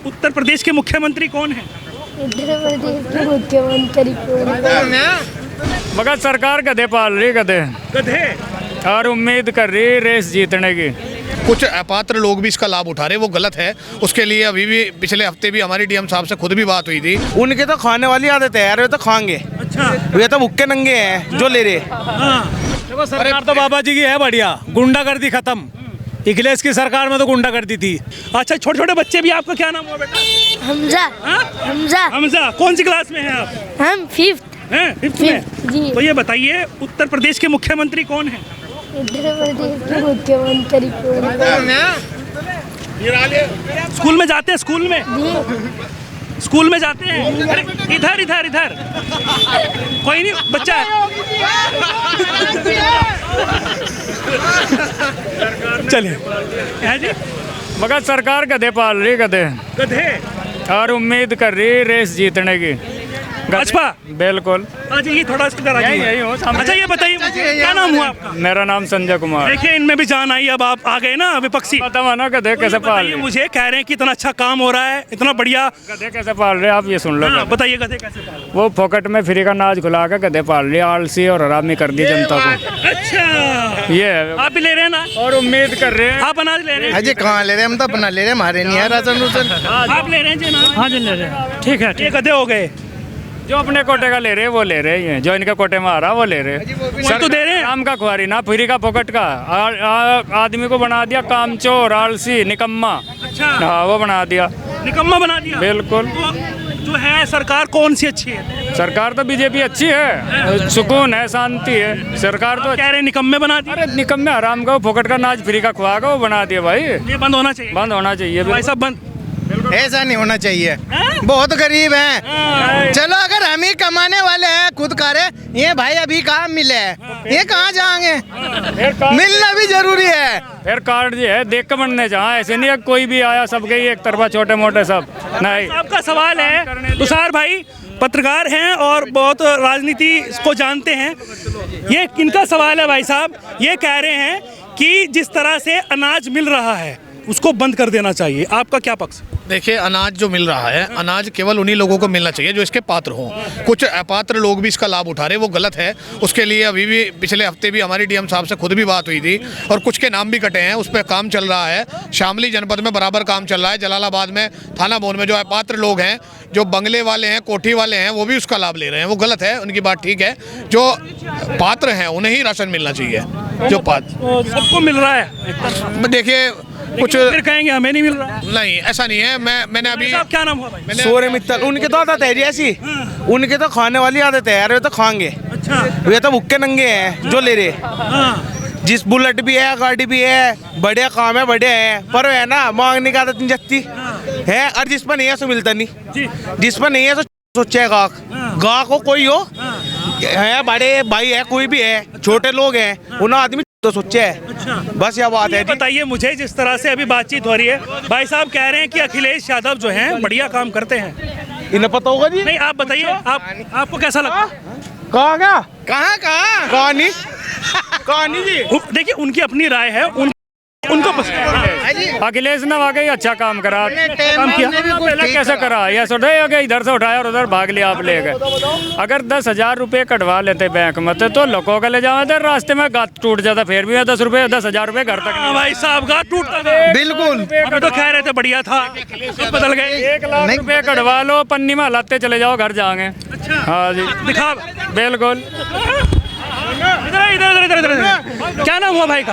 उत्तर प्रदेश के मुख्यमंत्री कौन है? उत्तर प्रदेश के मुख्यमंत्री कौन है? मगर सरकार गधे पाल रही, गधे गधे। और उम्मीद कर रही रेस जीतने की। कुछ अपात्र लोग भी इसका लाभ उठा रहे, वो गलत है। उसके लिए अभी भी पिछले हफ्ते भी हमारी डीएम साहब से खुद भी बात हुई थी। उनके तो खाने वाली आदत है यार, वे तो खाएंगे। अच्छा। वे तो भुक्के नंगे हैं जो ले रहे। देखो सरकार तो बाबा जी की है बढ़िया, गुंडागर्दी खत्म। अखिलेश की सरकार में तो गुंडागर्दी थी। अच्छा, छोटे छोटे बच्चे भी। आपका क्या नाम हुआ बेटा? हमजा। हाँ? हमजा। हमजा। कौन सी क्लास में हैं आप? हम फिफ्थ हैं? फिफ्थ में। जी। तो ये बताइए, उत्तर प्रदेश के मुख्यमंत्री कौन है? उत्तर प्रदेश के मुख्यमंत्री कौन है? स्कूल में जाते हैं? स्कूल में? जी। स्कूल में जाते हैं? अरे इधर इधर इधर। कोई नहीं, बच्चा है। चलिए। है जी। मगर सरकार गधे पाल रही, गधे गधे। और उम्मीद कर रही रेस जीतने की। भाजपा? बिल्कुल। आ जाइए थोड़ा इसके इधर आ जाइए। यही हूँ सामने। अच्छा, ये बताइए मुझे, क्या नाम हुआ आपका? मेरा नाम संजय कुमार। देखिए, इनमें भी जान आई। अब आप आ गए ना विपक्षी। पता हुआ ना गधे कैसे पाल बताइए रहे, मुझे, कह रहे हैं कि इतना अच्छा काम हो रहा है, इतना बढ़िया। गधे कैसे पाल रहे आप ये सुन लो। हाँ, बताइए गधे कैसे पाल रहे? वो फोकट में फ्री का नाच खुला के गधे पाल रही, आलसी और हरामी कर दी जनता को। अच्छा, ये है। आप भी ले रहे हैं ना? और उम्मीद कर रहे हैं। आप अनाज ले रहे हैं? अजय कहाँ ले रहे, हम तो अपना ले रहे, हमारे नहीं है राशन रूसन। आप ले रहे हैं जी अनाज? हाँ जी ले रहे। ठीक है ये गधे हो गए। जो अपने कोटे का ले रहे हैं वो ले रहे हैं, जो इनके कोटे में आ रहा वो ले रहे हैं। वही तो दे रहे हैं। काम का खुआरी ना, फ्री का फोकट का। आदमी को बना दिया कामचोर, आलसी, निकम्मा। अच्छा। हाँ, वो बना दिया, निकम्मा बना दिया। बिल्कुल। तो जो है सरकार कौन सी अच्छी है? सरकार तो बीजेपी अच्छी है, सुकून है, शांति है। सरकार तो कह रहे हैं निकम्मे बना दिए। अरे निकम्मे हराम का फोकट का नाच फ्री का खुआ का वो बना दिया भाई। ये बंद होना चाहिए। बंद होना चाहिए भाई साहब, बंद। ऐसा नहीं होना चाहिए। हाँ? बहुत गरीब हैं। चलो अगर हम ही कमाने वाले हैं खुद करें, ये भाई अभी कहाँ मिले हैं, ये कहाँ जाएंगे? मिलना भी जरूरी है। फिर कार्ड जो है देख के बनने चाहे, ऐसे नहीं है कोई भी आया सबके ही एक तरफा छोटे मोटे सब नहीं। आपका सवाल है, तुषार भाई पत्रकार हैं और बहुत राजनीति को जानते हैं। ये इनका सवाल है भाई साहब। ये कह रहे हैं कि जिस तरह से अनाज मिल रहा है उसको बंद कर देना चाहिए। आपका क्या पक्ष? देखिए, अनाज जो मिल रहा है, अनाज केवल उन्हीं लोगों को मिलना चाहिए जो इसके पात्र हों। कुछ अपात्र लोग भी इसका लाभ उठा रहे, वो गलत है। उसके लिए अभी भी पिछले हफ्ते भी हमारी डीएम साहब से खुद भी बात हुई थी और कुछ के नाम भी कटे हैं। उस पर काम चल रहा है। शामली जनपद में बराबर काम चल रहा है। जलालाबाद में थाना भवन में जो अपात्र लोग हैं, जो बंगले वाले हैं, कोठी वाले हैं, वो भी उसका लाभ ले रहे हैं। वो गलत है, उनकी बात ठीक है। जो पात्र हैं उन्हें ही राशन मिलना चाहिए। जो पात्र सबको मिल रहा है। देखिए, कुछ फिर कहेंगे हमें नहीं मिल रहा। नहीं, ऐसा नहीं है। मैंने अभी साहब, क्या नाम हुआ भाई? सोरे मित्तल, उनकी तो आदत है जी ऐसी। उनके तो खाने वाली आदत है यार, वे तो खाएंगे। अच्छा। वे तो भुक्के नंगे हैं जो ले रहे। हाँ। जिस बुलेट भी है, गाड़ी भी है, बढ़िया काम है, बढ़िया है, पर है ना मांगने की आदत नहीं जगती है। और जिस पर नहीं है सो मिलता नहीं जी। जिस पर नहीं है तो सोचे गाहक। गाहक हो कोई हो है, बड़े भाई है, कोई भी है, छोटे लोग हैं, उन्हें आदमी तो सोचे है। अच्छा। बस यह बात ये है। बताइए मुझे, जिस तरह से अभी बातचीत हो रही है, भाई साहब कह रहे हैं कि अखिलेश यादव जो हैं बढ़िया काम करते हैं। इन्हें पता होगा जी। नहीं, आप बताइए, आपको कैसा लगा? कहाँ क्या कहाँ नहीं कहानी जी। देखिए, उनकी अपनी राय है, उनको पसंद है। अखिलेश ने वाकई अच्छा काम करा। काम किया। पहले कैसे करा? ये सोचा कि इधर से उठाया और उधर भाग लिया, आप ले गए। अगर 10,000 रुपये कटवा लेते बैंक में तो लोगों के ले जावे थे, रास्ते में गात टूट जाता, फिर भी 10,000 रुपये घर तक। भाई साहब, गात टूटता था। बिल्कुल। अभी तो कह रहे थे बढ़िया था, सब बदल गए। 1 लाख रुपये कटवा लो, पन्नी में हलाते चले जाओ, घर जाएंगे। हाँ जी, दिखा। बिल्कुल। इधर इधर इधर इधर। क्या नाम हुआ भाई का?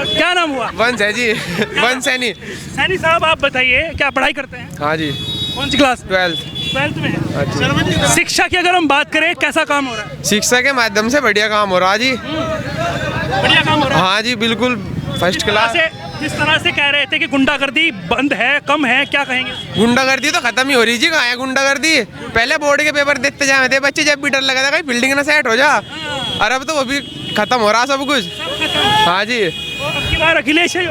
क्या नाम हुआ? वंश है जी, वंश सैनी। सैनी साहब, आप बताइए, क्या पढ़ाई करते हैं? हाँ जी, कौन सी क्लास? 12th में है। शिक्षा की अगर हम बात करें, कैसा काम हो रहा है? शिक्षा के माध्यम से बढ़िया काम हो रहा है जी। बढ़िया काम हो रहा है। हाँ जी, बिल्कुल फर्स्ट क्लास। जिस तरह से कह रहे थे कि गुंडागर्दी बंद है, कम है, क्या कहेंगे? गुंडागर्दी तो खत्म ही हो रही जी। कहाँ है गुंडागर्दी? पहले बोर्ड के पेपर देते जाए थे बच्चे, जब भी डर लगा था कहीं बिल्डिंग ना सेट हो जा। और अब तो वो भी खत्म हो रहा सब कुछ। हाँ जी, अब की बार अखिलेश है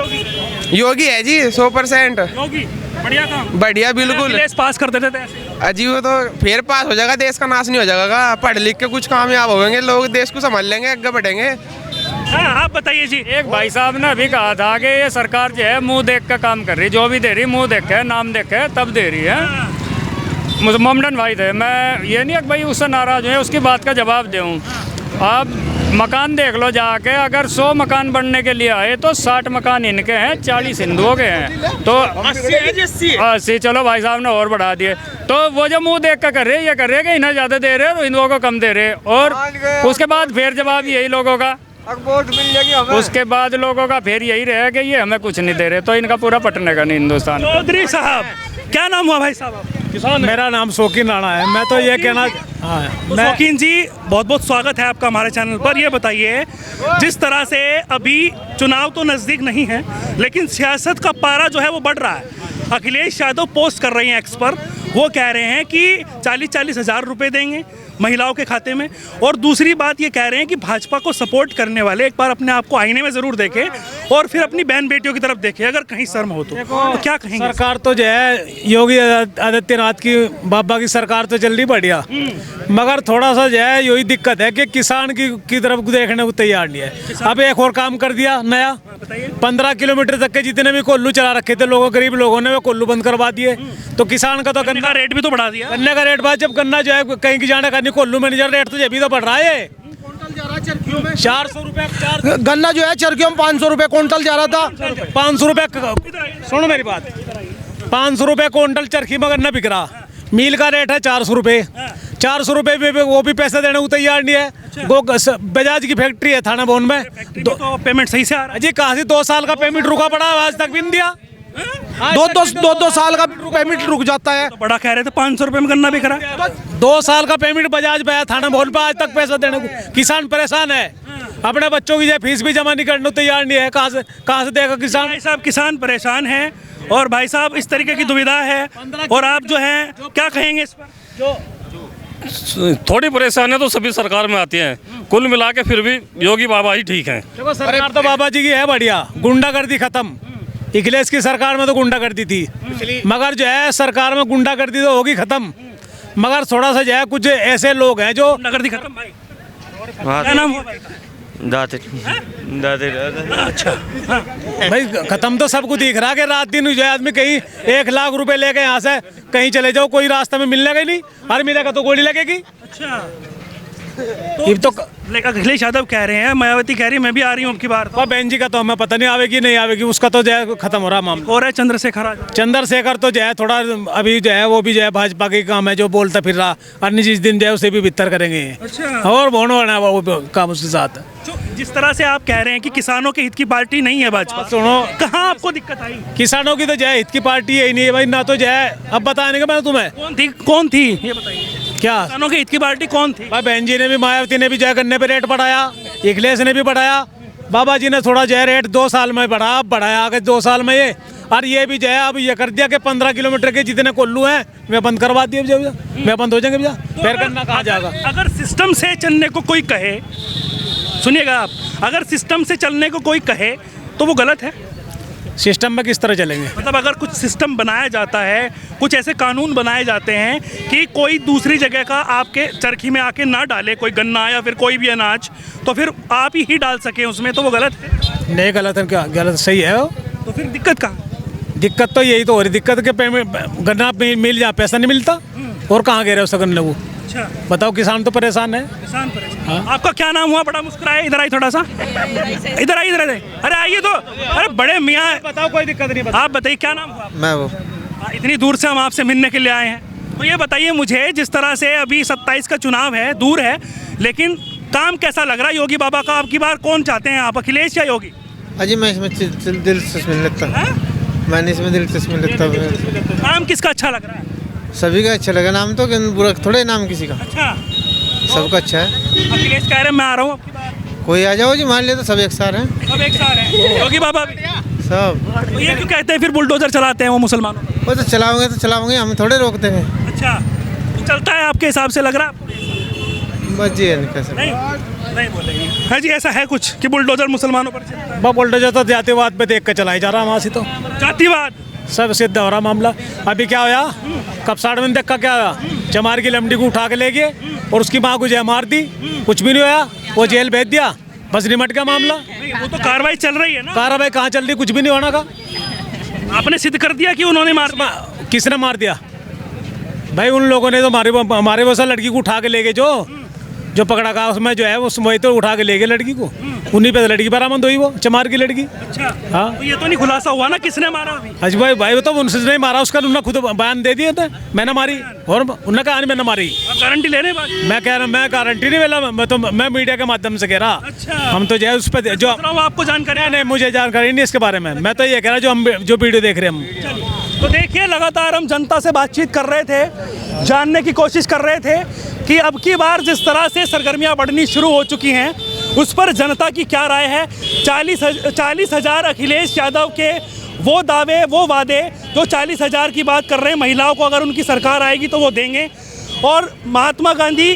योगी है जी 100%। योगी बढ़िया काम। बढ़िया बिल्कुल। अखिलेश पास कर देते थे ऐसे। अजीब हो तो फिर पास हो जाएगा, देश का नाश नहीं हो जाएगा। पढ़ लिख के कुछ कामयाब होंगे लोग, देश को संभाल लेंगे, आगे बढ़ेंगे। हाँ, आप बताइए जी। एक भाई साहब ने अभी कहा था कि ये सरकार जो है मुंह देख कर काम कर रही, जो भी दे रही मुंह देख के, नाम देख के तब दे रही है। मोमडन भाई थे, मैं ये नहीं कि भाई उससे नाराज हुए, उसकी बात का जवाब दूँ। आप मकान देख लो जाके, अगर 100 मकान बनने के लिए आए तो 60 मकान इनके हैं, 40 हिंदुओं के हैं। तो 80, चलो भाई साहब ने और बढ़ा दिए। तो वो जो मुंह देख कर रहे, ये कर रहे कि इन्हें ज़्यादा दे रहे और हिंदुओं को कम दे रहे। और उसके बाद फिर जवाब यही लोगों का, उसके बाद लोगों का फिर यही रहे कि ये हमें कुछ नहीं दे रहे। तो इनका पूरा पटने का नहीं हिंदुस्तान। चौधरी साहब, क्या नाम हुआ भाई साहब? किसान। मेरा नाम शौकीन राणा है। मैं तो ये कहना शौकीन जी, बहुत बहुत स्वागत है आपका हमारे चैनल पर। ये बताइए, जिस तरह से अभी चुनाव तो नज़दीक नहीं है, लेकिन सियासत का पारा जो है वो बढ़ रहा है। अखिलेश यादव पोस्ट कर रहे हैं एक्स पर, वो कह रहे हैं कि 40-40 हज़ार रुपये देंगे महिलाओं के खाते में। और दूसरी बात ये कह रहे हैं कि भाजपा को सपोर्ट करने वाले एक बार अपने आप को आईने में ज़रूर देखें और फिर अपनी बहन बेटियों की तरफ देखें, अगर कहीं शर्म हो तो क्या कहेंगे? सरकार तो जो है योगी आदित्यनाथ की बाबा की सरकार तो चल रही बढ़िया, मगर थोड़ा सा जो है यही दिक्कत है कि किसान की तरफ देखने को तैयार नहीं है। अब एक और काम कर दिया नया, 15 किलोमीटर तक के जितने भी कोल्लू चला रखे थे लोगों, गरीब लोगों ने वो कोल्लू बंद करवा दिए। तो किसान का तो गन्ने का रेट भी तो बढ़ा दिया। गन्ने का रेट, बाद जब गन्ना जो है कहीं की जाने का नहीं, कोल्लू में नहीं, रेट तो ये भी तो बढ़ रहा है। 400 रुपए गन्ना जो है चरखियों में 500 रुपए क्विंटल जा रहा था। 500 रुपए, सुनो मेरी बात, 500 रुपए क्विंटल चरखी में गन्ना बिक रहा। मील का रेट है 400 रुपए। 400 रुपए में वो भी पैसे देने को तैयार नहीं है। वो बजाज की फैक्ट्री है थाना भवन में, तो पेमेंट सही से आ रहा है जी। कहाँ से 2 साल का पेमेंट रुका पड़ा, आज तक भी नहीं दिया। दो साल का पेमेंट रुक जाता है। तो बड़ा कह रहे थे 500 रुपए में गन्ना बिक रहा है। 2 साल का पेमेंट बजाज पे थाना भवन पे, आज तक पैसा देने को किसान परेशान है। अपने बच्चों की फीस भी जमा नहीं करने को तैयार नहीं है। कहाँ से देगा किसान? भाई साहब, किसान परेशान है और भाई साहब इस तरीके की दुविधा है, और आप जो हैं क्या कहेंगे इस पर? थोड़ी परेशानी तो सभी सरकार में आती हैं, कुल मिला के फिर भी योगी बाबा ही ठीक हैं। देखो सरकार तो बाबा जी की है बढ़िया, गुंडागर्दी खत्म। अखिलेश की सरकार में तो गुंडागर्दी थी, मगर जो है सरकार में गुंडागर्दी तो होगी खत्म। मगर थोड़ा सा जो है कुछ ऐसे लोग हैं जो गुंडागर्दी खत्म। भाई क्या नाम हुआ? दाते अच्छा, भाई खत्म तो सबको दिख रहा कि रात दिन जो है आदमी कहीं 1 लाख रुपए लेके यहाँ से कहीं चले जाओ, कोई रास्ते में मिलने का ही नहीं, और मिलेगा तो गोली लगेगी। अच्छा, ये तो अखिलेश यादव कह रहे हैं, मायावती कह रही है मैं भी आ रही हूँ अब की बार। बहन जी का तो हमें पता नहीं आवेगी नहीं आवेगी, उसका तो जो है खत्म हो रहा मामला। और है चंद्रशेखर आजाद। चंद्रशेखर तो जो है थोड़ा अभी जो है वो भी जो है भाजपा के काम है, जो बोलता फिर रहा, अन्य जिस दिन जो है उसे भी भित्तर करेंगे। अच्छा। और बोनो होना वो काम उसके साथ। जिस तरह से आप कह रहे हैं कि किसानों के हित की पार्टी नहीं है भाजपा, सुनो, कहाँ आपको दिक्कत आई? किसानों की तो जो है हित की पार्टी है ही नहीं है भाई, ना तो जो है अब बताने का मैं तुम्हें कौन थी ये बताइए। क्या किसानों के हित की पार्टी कौन थी? भाई बहन जी ने भी, मायावती ने भी जो है गन्ने पे रेट बढ़ाया, अखिलेश ने भी बढ़ाया, बाबा जी ने थोड़ा जो है रेट 2 साल में बढ़ाया आगे 2 साल में ये, और ये भी जो है अब ये कर दिया कि 15 किलोमीटर के जितने कोल्लू हैं वे बंद करवा दिए, वे बंद हो जाएंगे भैया, फिर गन्ना कहाँ जाएगा? अगर सिस्टम से चलने को कोई कहे, सुनिएगा आप, अगर सिस्टम से चलने को कोई कहे तो वो गलत है। सिस्टम में किस तरह चलेंगे? मतलब अगर कुछ सिस्टम बनाया जाता है, कुछ ऐसे कानून बनाए जाते हैं कि कोई दूसरी जगह का आपके चरखी में आके ना डाले कोई गन्ना या फिर कोई भी अनाज, तो फिर आप ही डाल सके उसमें, तो वो गलत है? नहीं गलत है, क्या गलत, सही है वो। तो फिर दिक्कत कहाँ? दिक्कत तो यही तो हो रही, दिक्कत के पेमेंट गन्ना मिल जाए, पैसा नहीं मिलता, और कहाँ गिरे उसका गन्ना वो? अच्छा, बताओ, किसान तो परेशान है। किसान परेशान। आपका क्या नाम हुआ? बड़ा मुस्कुराए, इधर आई थोड़ा सा, इधर आई, इधर आई। अरे आइए तो, अरे बड़े मियाँ, बताओ, कोई दिक्कत नहीं। आप बताइए क्या नाम हुआ? मैं वो इतनी दूर से हम आपसे मिलने के लिए आए हैं, तो ये बताइए मुझे, जिस तरह से अभी 27 का चुनाव है, दूर है, लेकिन काम कैसा लग रहा है योगी बाबा का? अब की बार कौन चाहते हैं आप, अखिलेश या योगी? अजी मैं इसमें दिलचस्पी नहीं लगता, मैंने इसमें दिलचस्पी नहीं लगता। काम किसका अच्छा लग रहा है? सभी का अच्छा लगा, नाम तो बुरा थोड़े नाम किसी का, अच्छा, सबका अच्छा है। अखिलेश कह रहे हैं मैं आ रहा हूँ अब की बार, कोई आ जाओ जी, मान लिया तो सब एक साथ हैं, सब एक साथ हैं, योगी बाबा भी। सब तो ये क्यों कहते हैं फिर बुलडोजर चलाते हैं वो मुसलमानों पर? वो तो चलाओगे, हम थोड़े रोक देंगे। अच्छा, तो चलता है आपके हिसाब से, लग रहा है आपको? बस जी कैसे नहीं बोलेंगे। हाँ जी, ऐसा है कुछ कि बुलडोजर मुसलमानों पर चलता है? बुलडोजर तो जातिवाद पे देख कर चलाया जा रहा है, वहाँ से तो जातिवाद सब सिद्ध हो रहा मामला। अभी क्या होया, कपसाड़ में देख का क्या होया, चमार की लमड़ी को उठा के ले गए और उसकी माँ को जय मार दी, कुछ भी नहीं होया, वो जेल भेज दिया, बस निमट का मामला। वो तो कार्रवाई चल रही है ना, कार्रवाई कहाँ चल रही, कुछ भी नहीं होना का। आपने सिद्ध कर दिया कि उन्होंने मार दिया। किसने मार दिया भाई? उन लोगों ने तो हमारे वो लड़की को उठा के ले गए, जो पकड़ा का उसमें जो है वो वही तो उठा के ले गए लड़की को। उन्हीं पे लड़की बरामद हुई, वो चमार की लड़की। अच्छा हाँ, तो ये तो नहीं खुलासा हुआ ना किसने मारा अभी। अज भाई वो तो उनसे नहीं मारा, उसका उन्होंने खुद बयान दे दिया था, मैंने मारी, और उन्होंने कहा मैंने मारी। आप गारंटी लेने बाद मैं कह रहा हूँ, मैं गारंटी नहीं मिला, मैं मीडिया के माध्यम से कह रहा। अच्छा। हम तो जो है उस पर जो आपको जानकारी नहीं, मुझे जानकारी नहीं इसके बारे में। मैं तो ये कह रहा हूँ जो वीडियो देख रहे हैं हम। तो देखिए, लगातार हम जनता से बातचीत कर रहे थे, जानने की कोशिश कर रहे थे कि अब की बार जिस तरह से सरगर्मियां बढ़नी शुरू हो चुकी हैं उस पर जनता की क्या राय है। 40,000 अखिलेश यादव के वो दावे, वो वादे जो 40,000 की बात कर रहे हैं, महिलाओं को अगर उनकी सरकार आएगी तो वो देंगे। और महात्मा गांधी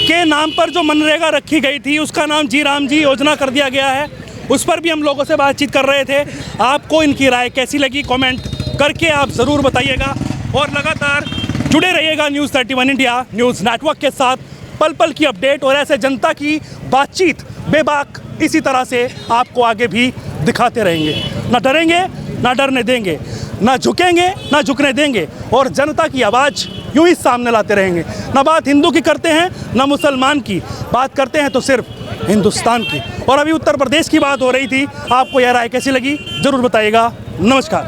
के नाम पर जो मनरेगा रखी गई थी उसका नाम जी राम जी योजना कर दिया गया है, उस पर भी हम लोगों से बातचीत कर रहे थे। आपको इनकी राय कैसी लगी, कमेंट करके आप ज़रूर बताइएगा। और लगातार जुड़े रहिएगा न्यूज़ 31 इंडिया न्यूज़ नेटवर्क के साथ। पल पल की अपडेट और ऐसे जनता की बातचीत बेबाक इसी तरह से आपको आगे भी दिखाते रहेंगे। ना डरेंगे, ना डरने देंगे, ना झुकेंगे, ना झुकने देंगे, और जनता की आवाज़ यूं ही सामने लाते रहेंगे। ना बात हिंदू की करते हैं, ना मुसलमान की, बात करते हैं तो सिर्फ हिंदुस्तान की। और अभी उत्तर प्रदेश की बात हो रही थी, आपको यह राय कैसी लगी ज़रूर बताइएगा। नमस्कार।